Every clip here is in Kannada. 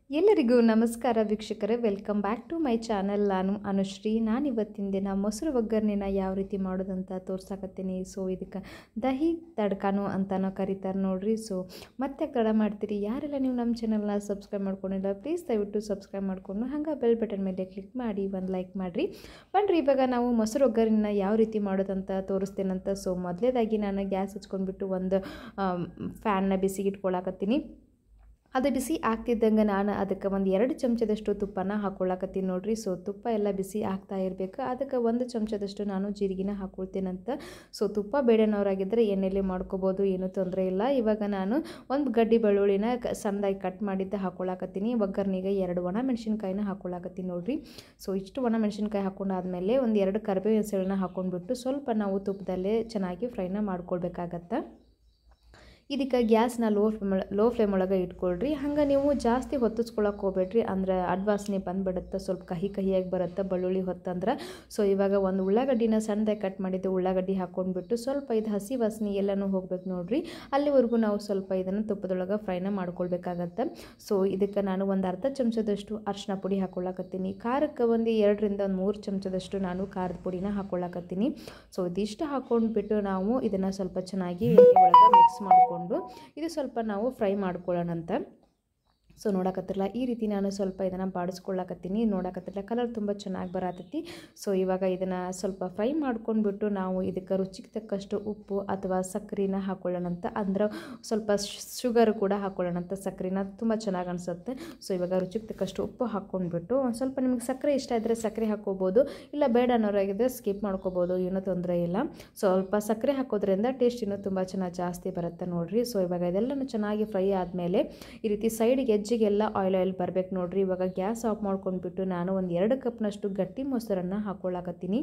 ಎಲ್ಲರಿಗೂ ನಮಸ್ಕಾರ ವೀಕ್ಷಕರೇ, welcome back to my channel. ನಾನು ಅನುಶ್ರೀ. ನಾನು ಇವತ್ತಿನ ದಿನ ಮೊಸರು ಒಗ್ಗರಣೆನ ಯಾವ ರೀತಿ ಮಾಡೋದಂತ ತೋರ್ಸಾಕತ್ತೀನಿ. ಸೊ ಇದಕ್ಕೆ ದಹಿ ತಡ್ಕಾನು ಅಂತನೋ ಕರೀತಾರೆ ನೋಡ್ರಿ. ಸೊ ಮತ್ತೆ ತಡ ಮಾಡ್ತೀರಿ, ಯಾರೆಲ್ಲ ನೀವು ನಮ್ಮ ಚಾನಲ್ನ ಸಬ್ಸ್ಕ್ರೈಬ್ ಮಾಡ್ಕೊಂಡಿಲ್ಲ ಪ್ಲೀಸ್ ದಯವಿಟ್ಟು ಸಬ್ಸ್ಕ್ರೈಬ್ ಮಾಡಿಕೊಂಡು ಹಂಗೆ ಬೆಲ್ ಬಟನ್ ಮೇಲೆ ಕ್ಲಿಕ್ ಮಾಡಿ ಒಂದು ಲೈಕ್ ಮಾಡಿರಿ. ಬನ್ರಿ ಇವಾಗ ನಾವು ಮೊಸರು ಒಗ್ಗರಣೆನ ಯಾವ ರೀತಿ ಮಾಡೋದಂತ ತೋರಿಸ್ತೇನಂತ. ಸೊ ಮೊದಲೇದಾಗಿ ನಾನು ಗ್ಯಾಸ್ ಹಚ್ಕೊಂಡ್ಬಿಟ್ಟು ಒಂದು ಫ್ಯಾನ್ನ ಬಿಸಿಗೆ ಇಟ್ಕೊಳಕತ್ತೀನಿ. ಅದು ಬಿಸಿ ಆಗ್ತಿದ್ದಂಗೆ ನಾನು ಅದಕ್ಕೆ ಒಂದು 2 ಚಮಚದಷ್ಟು ತುಪ್ಪನ ಹಾಕ್ಕೊಳ್ಳಕತ್ತೀನಿ ನೋಡ್ರಿ. ಸೊ ತುಪ್ಪ ಎಲ್ಲ ಬಿಸಿ ಆಗ್ತಾ ಇರಬೇಕು. ಅದಕ್ಕೆ 1 ಚಮಚದಷ್ಟು ನಾನು ಜೀರಿಗೆನ ಹಾಕ್ಕೊಳ್ತೇನಂತ. ಸೊ ತುಪ್ಪ ಬೇಡನವರಾಗಿದ್ದರೆ ಎಣ್ಣೆಲೆ ಮಾಡ್ಕೋಬೋದು, ಏನೂ ತೊಂದರೆ ಇಲ್ಲ. ಇವಾಗ ನಾನು ಒಂದು ಗಡ್ಡಿ ಬೆಳ್ಳುಳ್ಳಿನ ಸಣ್ಣದಾಗಿ ಕಟ್ ಮಾಡಿದ್ದ ಹಾಕ್ಕೊಳ್ಳಕತ್ತೀನಿ. ಒಗ್ಗರಣೆಗೆ 2 ಒಣ ಮೆಣಸಿನ್ಕಾಯಿನ ಹಾಕ್ಕೊಳ್ಳಕತ್ತೀನಿ ನೋಡ್ರಿ. ಸೊ ಇಷ್ಟು ಒಣ ಮೆಣಸಿನ್ಕಾಯಿ ಹಾಕ್ಕೊಂಡಾದ್ಮೇಲೆ ಒಂದು 2 ಕರಿಬೇವಿನ ಸೆಳನ್ನ ಹಾಕ್ಕೊಂಡ್ಬಿಟ್ಟು ಸ್ವಲ್ಪ ನಾವು ತುಪ್ಪದಲ್ಲೇ ಚೆನ್ನಾಗಿ ಫ್ರೈನ ಮಾಡ್ಕೊಳ್ಬೇಕಾಗತ್ತೆ. ಇದಕ್ಕೆ ಗ್ಯಾಸ್ನ ಲೋ ಫ್ಲೇಮ್ ಒಳಗೆ ಇಟ್ಕೊಳ್ರಿ. ಹಂಗೆ ನೀವು ಜಾಸ್ತಿ ಹೊತ್ತಿಸ್ಕೊಳಕ್ಕೆ ಹೋಗ್ಬೇಡ್ರಿ, ಅಂದರೆ ಅಡ್ವಾಸನೆ ಬಂದುಬಿಡುತ್ತೆ, ಸ್ವಲ್ಪ ಕಹಿಯಾಗಿ ಬರುತ್ತೆ ಬೆಳ್ಳುಳ್ಳಿ ಹೊತ್ತಂದ್ರೆ. ಸೊ ಇವಾಗ ಒಂದು ಉಳ್ಳಾಗಡ್ಡಿನ ಸಣ್ಣದಾಗಿ ಕಟ್ ಮಾಡಿದ್ದು ಉಳ್ಳಾಗಡ್ಡಿ ಹಾಕ್ಕೊಂಡ್ಬಿಟ್ಟು ಸ್ವಲ್ಪ ಇದು ಹಸಿ ವಾಸನೆ ಎಲ್ಲನೂ ಹೋಗ್ಬೇಕು ನೋಡ್ರಿ. ಅಲ್ಲಿವರೆಗೂ ನಾವು ಸ್ವಲ್ಪ ಇದನ್ನು ತುಪ್ಪದೊಳಗೆ ಫ್ರೈನ ಮಾಡ್ಕೊಳ್ಬೇಕಾಗತ್ತೆ. ಸೊ ಇದಕ್ಕೆ ನಾನು ಒಂದು ಅರ್ಧ ಚಮಚದಷ್ಟು ಅರಿಶಿನ ಪುಡಿ ಹಾಕ್ಕೊಳ್ಳಕತ್ತೀನಿ. ಖಾರಕ್ಕೆ ಒಂದು 2 ರಿಂದ 3 ಚಮಚದಷ್ಟು ನಾನು ಖಾರದ ಪುಡಿನ ಹಾಕ್ಕೊಳ್ಳಕತ್ತೀನಿ. ಸೊ ಇದಿಷ್ಟು ಹಾಕ್ಕೊಂಡ್ಬಿಟ್ಟು ನಾವು ಇದನ್ನು ಸ್ವಲ್ಪ ಚೆನ್ನಾಗಿ ಎಣ್ಣೆ ಒಳಗೆ ಮಿಕ್ಸ್ ಮಾಡ್ಕೊಂಡು ಇದು ಸ್ವಲ್ಪ ನಾವು ಫ್ರೈ ಮಾಡ್ಕೊಳ್ಳೋಣಂತ. ಸೊ ನೋಡಕತ್ತಿರಲ್ಲ ಈ ರೀತಿ ನಾನು ಸ್ವಲ್ಪ ಇದನ್ನು ಬಾಡಿಸ್ಕೊಳ್ಳಕತ್ತೀನಿ. ನೋಡಕತ್ತಿರಲ್ಲ ಕಲರ್ ತುಂಬ ಚೆನ್ನಾಗಿ ಬರತೈತಿ. ಸೊ ಇವಾಗ ಇದನ್ನು ಸ್ವಲ್ಪ ಫ್ರೈ ಮಾಡ್ಕೊಂಡ್ಬಿಟ್ಟು ನಾವು ಇದಕ್ಕೆ ರುಚಿಗೆ ತಕ್ಕಷ್ಟು ಉಪ್ಪು ಅಥವಾ ಸಕ್ಕರೆನ ಹಾಕ್ಕೊಳ್ಳೋಣಂತ, ಅಂದ್ರೆ ಸ್ವಲ್ಪ ಶುಗರ್ ಕೂಡ ಹಾಕ್ಕೊಳ್ಳೋಣಂತ. ಸಕ್ಕರೆನ ತುಂಬ ಚೆನ್ನಾಗಿ ಅನಿಸುತ್ತೆ. ಸೊ ಇವಾಗ ರುಚಿಗೆ ತಕ್ಕಷ್ಟು ಉಪ್ಪು ಹಾಕ್ಕೊಂಡ್ಬಿಟ್ಟು ಒಂದು ಸ್ವಲ್ಪ ನಿಮಗೆ ಸಕ್ಕರೆ ಇಷ್ಟ ಇದ್ದರೆ ಸಕ್ಕರೆ ಹಾಕ್ಕೋಬೋದು, ಇಲ್ಲ ಬೇಡ ಅನ್ನೋರಾಗಿದ್ದರೆ ಸ್ಕಿಪ್ ಮಾಡ್ಕೋಬೋದು, ಏನೂ ತೊಂದರೆ ಇಲ್ಲ. ಸ್ವಲ್ಪ ಸಕ್ಕರೆ ಹಾಕೋದ್ರಿಂದ ಟೇಸ್ಟ್ ಇನ್ನೂ ತುಂಬ ಚೆನ್ನಾಗಿ ಜಾಸ್ತಿ ಬರುತ್ತೆ ನೋಡಿರಿ. ಸೊ ಇವಾಗ ಇದೆಲ್ಲನೂ ಚೆನ್ನಾಗಿ ಫ್ರೈ ಆದಮೇಲೆ ಈ ರೀತಿ ಸೈಡಿಗೆ ಎಜ್ಜಿಗೆಲ್ಲ ಆಯಿಲ್ ಬರಬೇಕು ನೋಡ್ರಿ. ಇವಾಗ ಗ್ಯಾಸ್ ಆಫ್ ಮಾಡ್ಕೊಂಡ್ಬಿಟ್ಟು ನಾನು ಒಂದು 2 ಕಪ್ನಷ್ಟು ಗಟ್ಟಿ ಮೊಸರನ್ನು ಹಾಕ್ಕೊಳ್ಳಕತ್ತೀನಿ.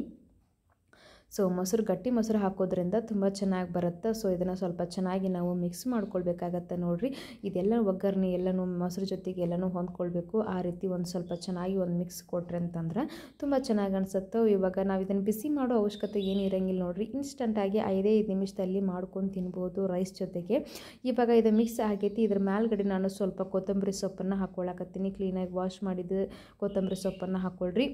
ಸೊ ಗಟ್ಟಿ ಮೊಸರು ಹಾಕೋದ್ರಿಂದ ತುಂಬ ಚೆನ್ನಾಗಿ ಬರುತ್ತೆ. ಸೊ ಇದನ್ನು ಸ್ವಲ್ಪ ಚೆನ್ನಾಗಿ ನಾವು ಮಿಕ್ಸ್ ಮಾಡ್ಕೊಳ್ಬೇಕಾಗತ್ತೆ ನೋಡಿರಿ. ಇದೆಲ್ಲ ಒಗ್ಗರಣೆ ಎಲ್ಲನೂ ಮೊಸರು ಜೊತೆಗೆ ಎಲ್ಲನೂ ಹೊಂದ್ಕೊಳ್ಬೇಕು. ಆ ರೀತಿ ಒಂದು ಸ್ವಲ್ಪ ಚೆನ್ನಾಗಿ ಒಂದು ಮಿಕ್ಸ್ ಕೊಟ್ರಿ ಅಂತಂದ್ರೆ ತುಂಬ ಚೆನ್ನಾಗಿ ಅನಿಸುತ್ತೆ. ಇವಾಗ ನಾವು ಇದನ್ನು ಬಿಸಿ ಮಾಡೋ ಅವಶ್ಯಕತೆ ಏನು ಇರೋಂಗಿಲ್ಲ ನೋಡಿರಿ. ಇನ್ಸ್ಟಂಟಾಗಿ 5 ನಿಮಿಷದಲ್ಲಿ ಮಾಡ್ಕೊಂಡು ತಿನ್ಬೋದು ರೈಸ್ ಜೊತೆಗೆ. ಇವಾಗ ಇದು ಮಿಕ್ಸ್ ಆಗೈತಿ. ಇದ್ರ ಮೇಲ್ಗಡೆ ನಾನು ಸ್ವಲ್ಪ ಕೊತ್ತಂಬರಿ ಸೊಪ್ಪನ್ನು ಹಾಕ್ಕೊಳ್ಳಕತ್ತೀನಿ. ಕ್ಲೀನಾಗಿ ವಾಶ್ ಮಾಡಿದ್ದು ಕೊತ್ತಂಬರಿ ಸೊಪ್ಪನ್ನು ಹಾಕ್ಕೊಳ್ರಿ.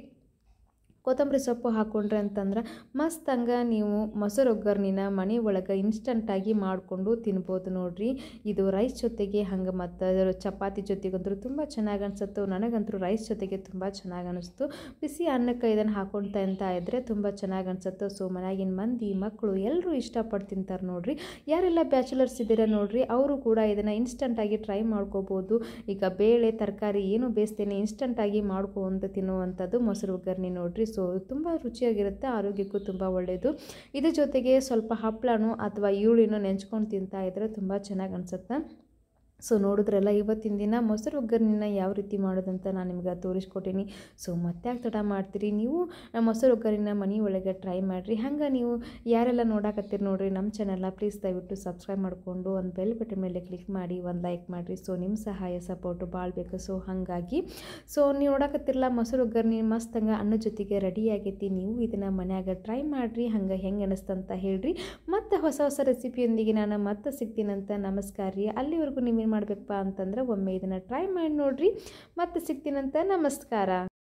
ಕೊತ್ತಂಬರಿ ಸೊಪ್ಪು ಹಾಕ್ಕೊಂಡ್ರೆ ಅಂತಂದ್ರೆ ಮಸ್ತಂಗೆ ನೀವು ಮೊಸರು ಒಗ್ಗರ್ಣಿನ ಮನೆ ಒಳಗೆ ಇನ್ಸ್ಟಂಟಾಗಿ ಮಾಡಿಕೊಂಡು ತಿನ್ಬೋದು ನೋಡಿರಿ. ಇದು ರೈಸ್ ಜೊತೆಗೆ ಹಂಗೆ ಮತ್ತು ಚಪಾತಿ ಜೊತೆಗಂತೂ ತುಂಬ ಚೆನ್ನಾಗಿ ಅನಿಸುತ್ತೆ. ನನಗಂತೂ ರೈಸ್ ಜೊತೆಗೆ ತುಂಬ ಚೆನ್ನಾಗಿ ಅನಿಸ್ತು. ಬಿಸಿ ಅನ್ನಕ್ಕೆ ಇದನ್ನು ಹಾಕ್ಕೊಳ್ತಾ ಅಂತ ಇದ್ದರೆ ತುಂಬ ಚೆನ್ನಾಗಿ ಅನಿಸುತ್ತೆ. ಸೊ ಮನೆಯಾಗಿನ ಮಂದಿ ಮಕ್ಕಳು ಎಲ್ಲರೂ ಇಷ್ಟಪಟ್ಟು ತಿಂತಾರೆ ನೋಡಿರಿ. ಯಾರೆಲ್ಲ ಬ್ಯಾಚುಲರ್ಸ್ ಇದ್ದೀರಾ ನೋಡಿರಿ, ಅವರು ಕೂಡ ಇದನ್ನು ಇನ್ಸ್ಟಂಟಾಗಿ ಟ್ರೈ ಮಾಡ್ಕೋಬೋದು. ಈಗ ಬೇಳೆ ತರಕಾರಿ ಏನು ಬೇಯಿಸ್ತೇನೆ ಇನ್ಸ್ಟಂಟಾಗಿ ಮಾಡ್ಕೊಂಡು ತಿನ್ನುವಂಥದ್ದು ಮೊಸರು ಒಗ್ಗರಣೆ ನೋಡಿರಿ. ಸೊ ತುಂಬ ರುಚಿಯಾಗಿರುತ್ತೆ, ಆರೋಗ್ಯಕ್ಕೂ ತುಂಬ ಒಳ್ಳೆಯದು. ಇದ್ರ ಜೊತೆಗೆ ಸ್ವಲ್ಪ ಹಪ್ಪಳನೋ ಅಥವಾ ಈರುಳ್ಳಿನೋ ನೆಂಚ್ಕೊಂಡು ತಿಂತಾ ಇದ್ದರೆ ತುಂಬ ಚೆನ್ನಾಗಿ ಅನಿಸುತ್ತೆ. ಸೊ ನೋಡಿದ್ರಲ್ಲ ಇವತ್ತಿನ ದಿನ ಮೊಸರು ಒಗ್ಗರಣೆನ ಯಾವ ರೀತಿ ಮಾಡೋದಂತ ನಾನು ನಿಮ್ಗೆ ತೋರಿಸ್ಕೊಟ್ಟೀನಿ. ಸೊ ಮತ್ತೆ ತಡ ಮಾಡ್ತೀರಿ, ನೀವು ಮೊಸರು ಒಗ್ಗರಣೆನ ಮನೆ ಒಳಗೆ ಟ್ರೈ ಮಾಡಿರಿ. ಹಂಗೆ ನೀವು ಯಾರೆಲ್ಲ ನೋಡಕತ್ತೀರಿ ನೋಡಿರಿ ನಮ್ಮ ಚಾನಲ್ನ ಪ್ಲೀಸ್ ದಯವಿಟ್ಟು ಸಬ್ಸ್ಕ್ರೈಬ್ ಮಾಡಿಕೊಂಡು ಒಂದು ಬೆಲ್ ಬಟನ್ ಮೇಲೆ ಕ್ಲಿಕ್ ಮಾಡಿ ಒಂದು ಲೈಕ್ ಮಾಡಿರಿ. ಸೊ ನಿಮ್ಮ ಸಹಾಯ ಸಪೋರ್ಟು ಭಾಳ ಬೇಕು. ಸೊ ಹಾಗಾಗಿ ನೀವು ನೋಡಕತ್ತಿರಲ್ಲ ಮೊಸರು ಒಗ್ಗರಣೆ ಮಸ್ತ್ ಹಂಗೆ ಅನ್ನೋ ಜೊತೆಗೆ ರೆಡಿ ಆಗೈತಿ. ನೀವು ಇದನ್ನು ಮನ್ಯಾಗ ಟ್ರೈ ಮಾಡಿರಿ, ಹಂಗೆ ಹೆಂಗೆ ಅನ್ನಿಸ್ತಂತ ಹೇಳ್ರಿ. ಮತ್ತು ಹೊಸ ರೆಸಿಪಿಯೊಂದಿಗೆ ನಾನು ಮತ್ತೆ ಸಿಗ್ತೀನಂತ. ನಮಸ್ಕಾರ ರೀ. ಅಲ್ಲಿವರೆಗೂ ನೀವೇನು ಮಾಡಬೇಕಪ್ಪ ಅಂತಂದ್ರೆ ಒಮ್ಮೆ ಇದನ್ನು ಟ್ರೈ ಮಾಡಿ ನೋಡಿರಿ. ಮತ್ತೆ ಸಿಗ್ತೀನಂತ. ನಮಸ್ಕಾರ.